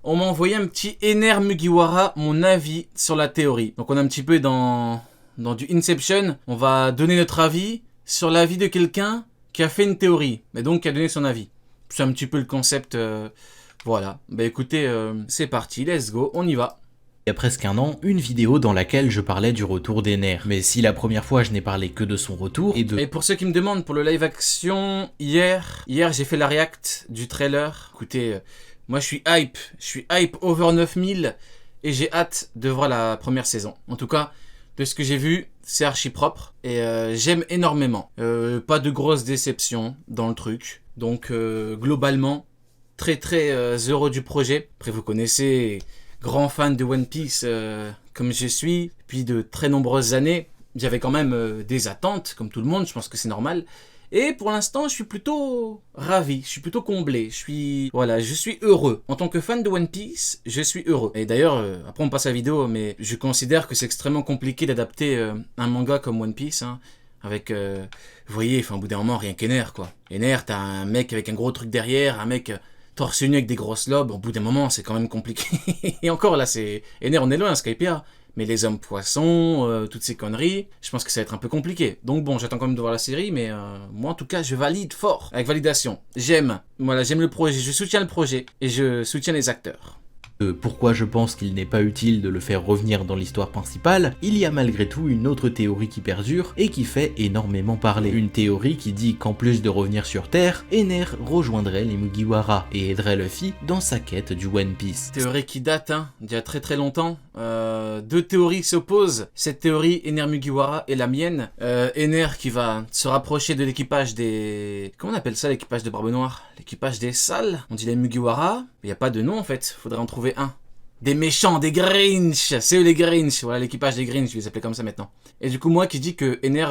on m'a envoyé un petit Ener Mugiwara, mon avis sur la théorie. Donc on est un petit peu dans du Inception. On va donner notre avis sur l'avis de quelqu'un qui a fait une théorie, mais donc qui a donné son avis. C'est un petit peu le concept. Voilà. Bah écoutez, c'est parti, let's go, on y va. Il y a presque un an, une vidéo dans laquelle je parlais du retour d'Ener. Mais si la première fois je n'ai parlé que de son retour Et pour ceux qui me demandent pour le live action, hier j'ai fait la react du trailer. Écoutez, moi je suis hype over 9000 et j'ai hâte de voir la première saison. En tout cas, de ce que j'ai vu, c'est archi propre et j'aime énormément. Pas de grosses déceptions dans le truc. Donc globalement, très heureux du projet. Après vous connaissez... Grand fan de One Piece comme je suis, depuis de très nombreuses années, j'avais quand même des attentes, comme tout le monde, je pense que c'est normal. Et pour l'instant, je suis plutôt ravi, je suis plutôt comblé, je suis heureux. En tant que fan de One Piece, je suis heureux. Et d'ailleurs, après on passe à la vidéo, mais je considère que c'est extrêmement compliqué d'adapter un manga comme One Piece, hein, avec, vous voyez, enfin, au bout d'un moment, rien qu'Ener, quoi. Ener, t'as un mec avec un gros truc derrière, un mec... torse nu avec des grosses lobes, au bout d'un moment, c'est quand même compliqué. Et encore, là, c'est... Ener, on est loin, Skypiea. Mais les hommes poissons, toutes ces conneries, je pense que ça va être un peu compliqué. Donc bon, j'attends quand même de voir la série, mais moi, en tout cas, je valide fort. Avec validation. J'aime le projet, je soutiens le projet. Et je soutiens les acteurs. Pourquoi je pense qu'il n'est pas utile de le faire revenir dans l'histoire principale, il y a malgré tout une autre théorie qui perdure et qui fait énormément parler. Une théorie qui dit qu'en plus de revenir sur Terre, Ener rejoindrait les Mugiwara et aiderait Luffy dans sa quête du One Piece. Théorie qui date, hein, d'il y a très longtemps. Deux théories s'opposent. Cette théorie, Ener Mugiwara, et la mienne. Ener qui va se rapprocher de l'équipage des... Comment on appelle ça, l'équipage de Barbe Noire? L'équipage des Salles. On dit les Mugiwara. Il n'y a pas de nom en fait, faudrait en trouver un. Des méchants, des Grinch, c'est eux les Grinch, voilà l'équipage des Grinch, je vais les appeler comme ça maintenant. Et du coup moi qui dis que Ener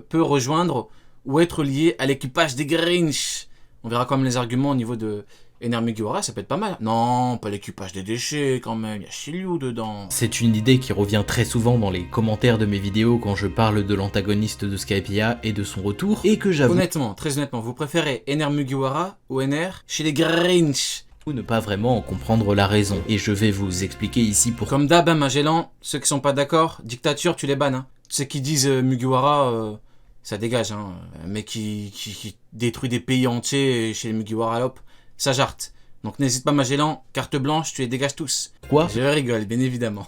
peut rejoindre ou être lié à l'équipage des Grinch. On verra quand même les arguments au niveau de Ener Mugiwara, ça peut être pas mal. Non, pas l'équipage des déchets quand même, il y a Shiryu dedans. C'est une idée qui revient très souvent dans les commentaires de mes vidéos quand je parle de l'antagoniste de Skypiea et de son retour, et que j'avoue... Honnêtement, très honnêtement, vous préférez Ener Mugiwara ou Ener chez les Grinch? Ne pas vraiment en comprendre la raison, et je vais vous expliquer ici pourquoi. Comme d'hab, hein, Magellan, ceux qui sont pas d'accord, dictature, tu les bannes. Hein. Ceux qui disent Mugiwara, ça dégage. Hein. Un mec qui détruit des pays entiers chez les Mugiwara, hop, ça jarte. Donc n'hésite pas, Magellan, carte blanche, tu les dégages tous. Quoi? Je rigole, bien évidemment.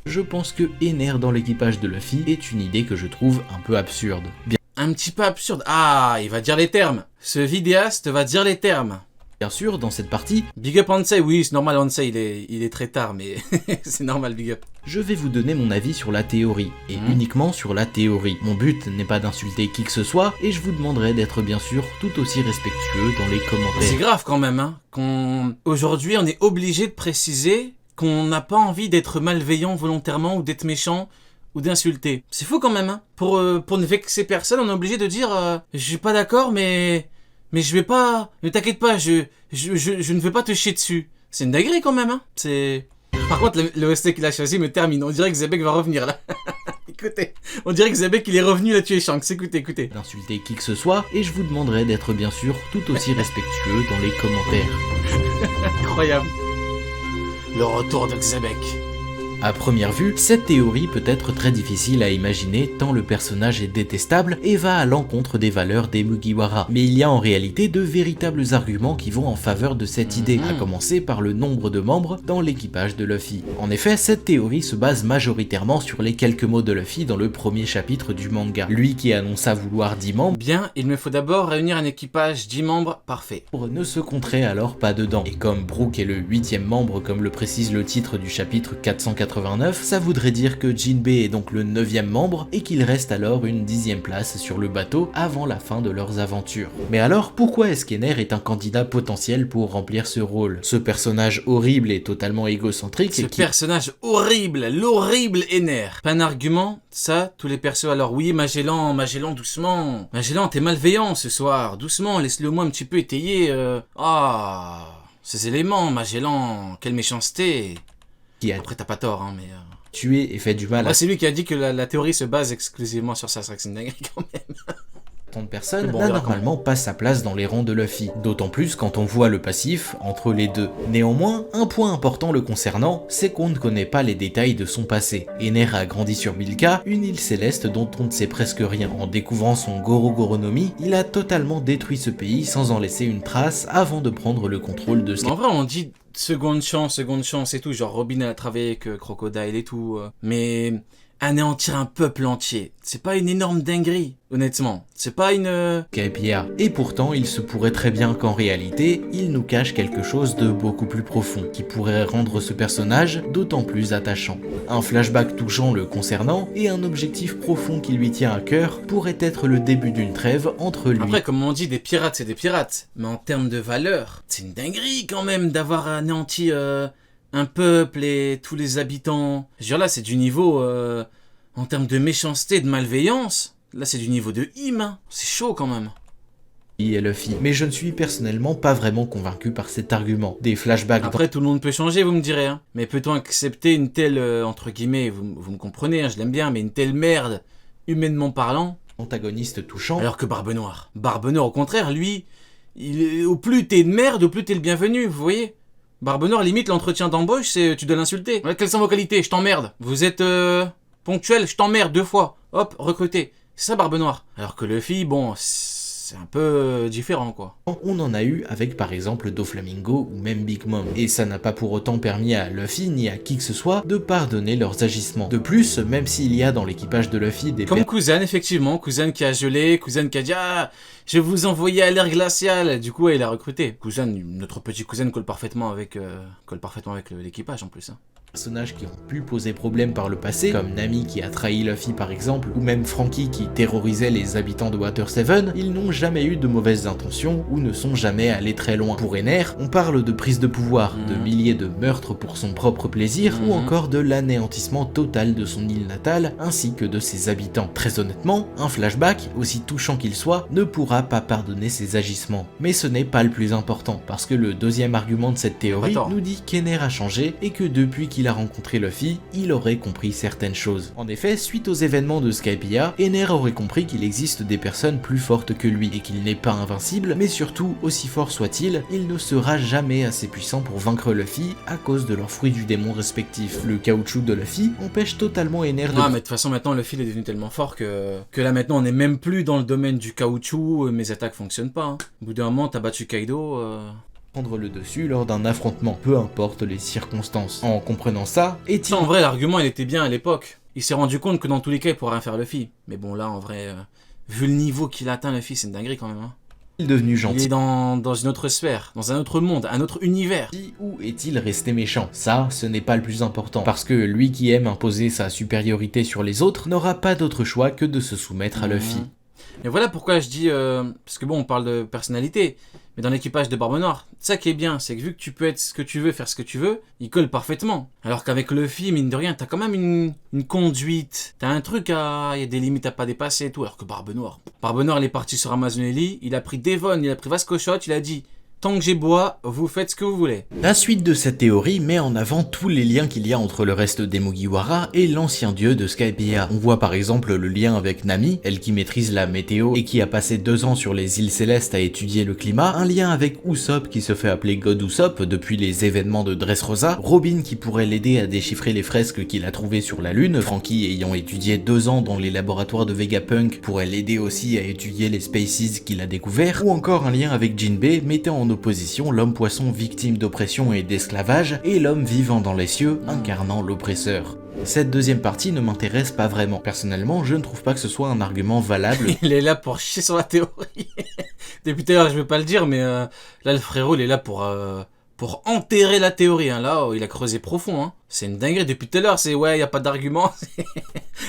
Je pense que Ener dans l'équipage de Luffy est une idée que je trouve un peu absurde. Un petit peu absurde. Ah, il va dire les termes. Ce vidéaste va dire les termes. Bien sûr, dans cette partie, Big up Ansei, oui, c'est normal, Ansei, il est très tard, mais c'est normal, big up. je vais vous donner mon avis sur la théorie, et uniquement sur la théorie. Mon but n'est pas d'insulter qui que ce soit, et je vous demanderai d'être bien sûr tout aussi respectueux dans les commentaires. C'est grave quand même, hein, aujourd'hui on est obligé de préciser qu'on n'a pas envie d'être malveillant volontairement, ou d'être méchant, ou d'insulter. C'est fou quand même, hein. Pour ne vexer personne, on est obligé de dire je suis pas d'accord, mais je vais pas... Ne t'inquiète pas, je ne vais pas te chier dessus. C'est une dinguerie quand même, hein. C'est... Par contre, le OST qu'il a choisi me termine. On dirait que Zebek va revenir, là. Écoutez, on dirait que Zebek, il est revenu là tuer Shanks. Écoutez. D'insulter qui que ce soit, et je vous demanderai d'être bien sûr tout aussi respectueux dans les commentaires. Incroyable. Le retour de Xebek. À première vue, cette théorie peut être très difficile à imaginer tant le personnage est détestable et va à l'encontre des valeurs des Mugiwara. Mais il y a en réalité de véritables arguments qui vont en faveur de cette idée, à commencer par le nombre de membres dans l'équipage de Luffy. En effet, cette théorie se base majoritairement sur les quelques mots de Luffy dans le premier chapitre du manga. Lui qui annonça vouloir 10 membres, Bien, il me faut d'abord réunir un équipage 10 membres parfait. ne se compterait alors pas dedans. Et comme Brook est le 8e membre comme le précise le titre du chapitre 489, ça voudrait dire que Jinbei est donc le 9e membre et qu'il reste alors une 10e place sur le bateau avant la fin de leurs aventures. Mais alors, pourquoi est-ce qu'Ener est un candidat potentiel pour remplir ce rôle? Ce personnage horrible et totalement égocentrique... Personnage horrible, l'horrible Ener. Pas un argument, ça, tous les persos. Alors oui, Magellan, doucement. Magellan, t'es malveillant ce soir, doucement, laisse-le moi un petit peu étayer. Ces éléments, Magellan, quelle méchanceté. Après, t'as pas tort, hein, mais... tué et fait du mal à... C'est lui qui a dit que la théorie se base exclusivement sur ça, c'est vrai que c'est une dinguerie quand même. Tant de personnes Bon, on n'a verra normalement pas sa place dans les rangs de Luffy, d'autant plus quand on voit le passif entre les deux. Néanmoins, un point important le concernant, c'est qu'on ne connaît pas les détails de son passé. Ener a grandi sur Milka, une île céleste dont on ne sait presque rien. En découvrant son Goro Goro no Mi, il a totalement détruit ce pays sans en laisser une trace avant de prendre le contrôle de En vrai, on dit seconde chance et tout. Genre, Robin a travaillé avec Crocodile et tout. Mais anéantir un peuple entier, c'est pas une énorme dinguerie, honnêtement. C'est pas une... Skypiea. Et pourtant, il se pourrait très bien qu'en réalité, il nous cache quelque chose de beaucoup plus profond, qui pourrait rendre ce personnage d'autant plus attachant. Un flashback touchant le concernant, et un objectif profond qui lui tient à cœur, pourrait être le début d'une trêve entre lui. Après, comme on dit, des pirates, c'est des pirates. Mais en termes de valeur, c'est une dinguerie quand même d'avoir anéanti un peuple et tous les habitants. Je veux dire, là, c'est du niveau... en termes de méchanceté, de malveillance, là, c'est du niveau de him. Hein. C'est chaud quand même. Et Luffy. Mais je ne suis personnellement pas vraiment convaincu par cet argument. Des flashbacks... Après, tout le monde peut changer, vous me direz. Hein. Mais peut-on accepter une telle, entre guillemets, vous me comprenez, hein, je l'aime bien, mais une telle merde, humainement parlant, antagoniste touchant, alors que Barbe Noire, au contraire, lui, au plus t'es de merde, au plus t'es le bienvenu, vous voyez. Barbe Noire, limite, l'entretien d'embauche, c'est tu dois l'insulter. Ouais, quelles sont vos qualités? Je t'emmerde. Vous êtes ponctuel, je t'emmerde 2 fois. Hop, recruté. C'est ça, Barbe Noire. Alors que Luffy, bon, c'est un peu différent, quoi. On en a eu avec par exemple Doflamingo ou même Big Mom, et ça n'a pas pour autant permis à Luffy ni à qui que ce soit de pardonner leurs agissements. De plus, même s'il y a dans l'équipage de Luffy des comme Kuzan, effectivement, Kuzan qui a gelé, Kuzan qui a dit ah, je vais vous envoyer à l'ère glaciale. Du coup, ouais, il a recruté. Kuzan, notre petit Kuzan colle parfaitement avec l'équipage en plus. Hein. Personnages qui ont pu poser problème par le passé, comme Nami qui a trahi Luffy par exemple, ou même Franky qui terrorisait les habitants de Water 7, ils n'ont jamais eu de mauvaises intentions ou ne sont jamais allés très loin. Pour Ener, on parle de prise de pouvoir, de milliers de meurtres pour son propre plaisir, ou encore de l'anéantissement total de son île natale, ainsi que de ses habitants. Très honnêtement, un flashback, aussi touchant qu'il soit, ne pourra pas pardonner ses agissements. Mais ce n'est pas le plus important, parce que le deuxième argument de cette théorie nous dit qu'Ener a changé, et que depuis qu'il a rencontré Luffy, il aurait compris certaines choses. En effet, suite aux événements de Skypiea, Ener aurait compris qu'il existe des personnes plus fortes que lui, et qu'il n'est pas invincible, mais surtout, aussi fort soit-il, il ne sera jamais assez puissant pour vaincre Luffy à cause de leurs fruits du démon respectifs. Le caoutchouc de Luffy empêche totalement Ener de... Ah, mais de toute façon, maintenant, Luffy il est devenu tellement fort que là, maintenant, on n'est même plus dans le domaine du caoutchouc, mes attaques fonctionnent pas. Hein. Au bout d'un moment, t'as battu Kaido... prendre le dessus lors d'un affrontement, peu importe les circonstances. En comprenant ça, est-il... En vrai, l'argument, il était bien à l'époque. Il s'est rendu compte que dans tous les cas, il pourrait rien faire Luffy. Mais bon, là, en vrai, vu le niveau qu'il atteint, Luffy, c'est une dinguerie quand même. Hein. devenu gentil? Il est dans une autre sphère, dans un autre monde, un autre univers. Ou est-il resté méchant? Ça, ce n'est pas le plus important, parce que lui qui aime imposer sa supériorité sur les autres n'aura pas d'autre choix que de se soumettre à Luffy. Et voilà pourquoi je dis, parce que bon, on parle de personnalité, mais dans l'équipage de Barbe Noire, ça qui est bien, c'est que vu que tu peux être ce que tu veux, faire ce que tu veux, il colle parfaitement. Alors qu'avec Luffy, mine de rien, t'as quand même une conduite, t'as un truc à... il y a des limites à pas dépasser et tout, alors que Barbe Noire, il est parti sur Amazon Ellie, il a pris Devon, il a pris Vasco Shot, il a dit... Tant que j'ai bois, vous faites ce que vous voulez. La suite de cette théorie met en avant tous les liens qu'il y a entre le reste des Mugiwara et l'ancien dieu de Skypiea. On voit par exemple le lien avec Nami, elle qui maîtrise la météo et qui a passé 2 ans sur les îles célestes à étudier le climat, un lien avec Usopp qui se fait appeler God Usopp depuis les événements de Dressrosa, Robin qui pourrait l'aider à déchiffrer les fresques qu'il a trouvées sur la lune, Franky ayant étudié 2 ans dans les laboratoires de Vegapunk pourrait l'aider aussi à étudier les species qu'il a découverts, ou encore un lien avec Jinbei mettant en opposition l'homme-poisson victime d'oppression et d'esclavage et l'homme vivant dans les cieux incarnant l'oppresseur. Cette deuxième partie ne m'intéresse pas vraiment. Personnellement, je ne trouve pas que ce soit un argument valable. Il est là pour chier sur la théorie. Depuis tout à l'heure, je vais pas le dire, mais là, le frérot, il est là pour enterrer la théorie. Hein. Là, il a creusé profond. Hein. C'est une dinguerie. Depuis tout à l'heure, c'est ouais, y a pas d'argument.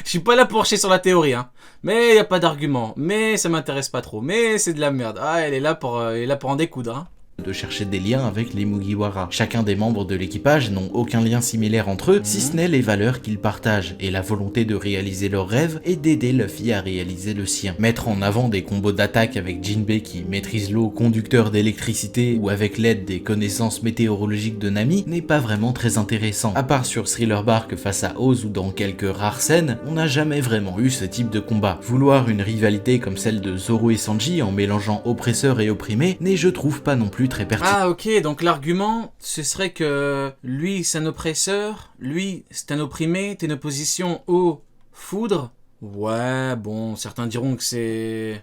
Je suis pas là pour chier sur la théorie. Hein. Mais y a pas d'argument. Mais ça m'intéresse pas trop. Mais c'est de la merde. Ah, il est là pour en découdre. Hein. de chercher des liens avec les Mugiwara. Chacun des membres de l'équipage n'ont aucun lien similaire entre eux, si ce n'est les valeurs qu'ils partagent et la volonté de réaliser leurs rêves et d'aider Luffy à réaliser le sien. Mettre en avant des combos d'attaque avec Jinbei qui maîtrise l'eau, conducteur d'électricité ou avec l'aide des connaissances météorologiques de Nami n'est pas vraiment très intéressant. À part sur Thriller Bark face à Oz ou dans quelques rares scènes, on n'a jamais vraiment eu ce type de combat. Vouloir une rivalité comme celle de Zoro et Sanji en mélangeant oppresseur et opprimé n'est, je trouve, pas non plus très pertinent. Ah ok, donc l'argument ce serait que lui c'est un oppresseur, lui c'est un opprimé, t'es une opposition au foudre. Ouais, bon, certains diront que c'est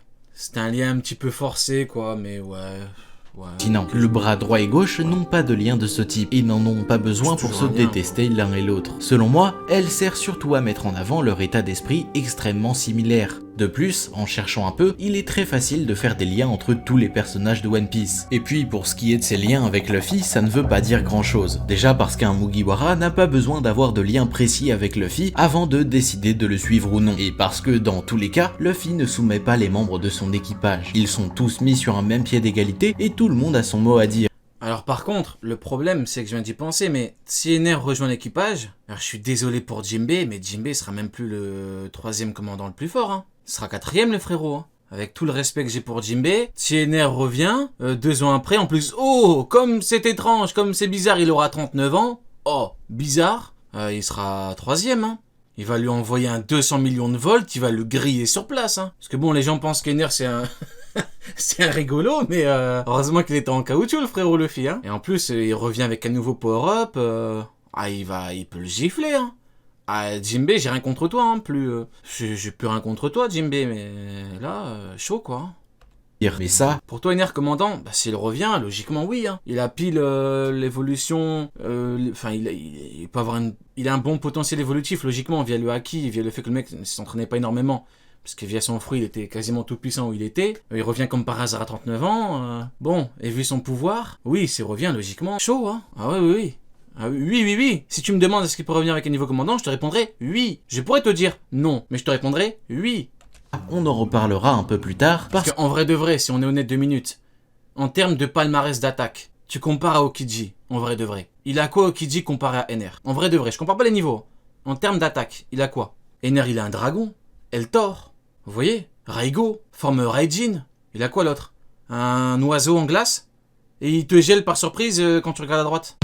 un lien un petit peu forcé quoi, mais ouais. Sinon, le bras droit et gauche n'ont pas de lien de ce type et n'en ont pas besoin pour se détester l'un et l'autre. Selon moi, elle sert surtout à mettre en avant leur état d'esprit extrêmement similaire. De plus, en cherchant un peu, il est très facile de faire des liens entre tous les personnages de One Piece. Et puis, pour ce qui est de ses liens avec Luffy, ça ne veut pas dire grand chose. Déjà parce qu'un Mugiwara n'a pas besoin d'avoir de lien précis avec Luffy avant de décider de le suivre ou non. Et parce que, dans tous les cas, Luffy ne soumet pas les membres de son équipage. Ils sont tous mis sur un même pied d'égalité et tout le monde a son mot à dire. Alors par contre, le problème c'est que je viens d'y penser, mais si Ener rejoint l'équipage, alors je suis désolé pour Jinbei, mais Jinbei sera même plus le troisième commandant le plus fort, hein. Ce sera quatrième le frérot, hein. Avec tout le respect que j'ai pour Jinbei, si Ener revient, 2 ans après, en plus, oh, comme c'est étrange, comme c'est bizarre, il aura 39 ans, oh, bizarre, il sera troisième, hein. Il va lui envoyer un 200 millions de volts, il va le griller sur place, hein. Parce que bon, les gens pensent qu'Ener c'est un... c'est un rigolo, mais heureusement qu'il était en caoutchouc le frérot Luffy, hein. Et en plus, il revient avec un nouveau power-up, il peut le gifler, hein. Ah, Jinbei, j'ai rien contre toi, hein, j'ai plus rien contre toi, Jinbei, mais là, chaud, quoi. Mais ça... Pour toi, Ener commandant, bah, s'il revient, logiquement, oui, hein. Il a pile l'évolution, enfin, il peut avoir il a un bon potentiel évolutif, logiquement, via le haki, via le fait que le mec ne s'entraînait pas énormément. Parce que via son fruit, il était quasiment tout puissant où il était. Il revient comme par hasard à 39 ans. Bon, et vu son pouvoir, oui, s'il revient, logiquement, chaud, hein. Ah ouais, oui. Ah oui. Si tu me demandes est-ce qu'il peut revenir avec un niveau commandant, je te répondrai oui. Je pourrais te dire non, mais je te répondrai oui. On en reparlera un peu plus tard. Parce qu'en vrai de vrai, si on est honnête 2 minutes, en termes de palmarès d'attaque, tu compares à Aokiji, en vrai de vrai. Il a quoi Aokiji comparé à Ener? En vrai de vrai, je compare pas les niveaux. En termes d'attaque, il a quoi? Ener, il a un dragon. Eltor. Vous voyez? Raigo. Forme Raijin. Il a quoi l'autre? Un oiseau en glace? Et il te gèle par surprise quand tu regardes à droite.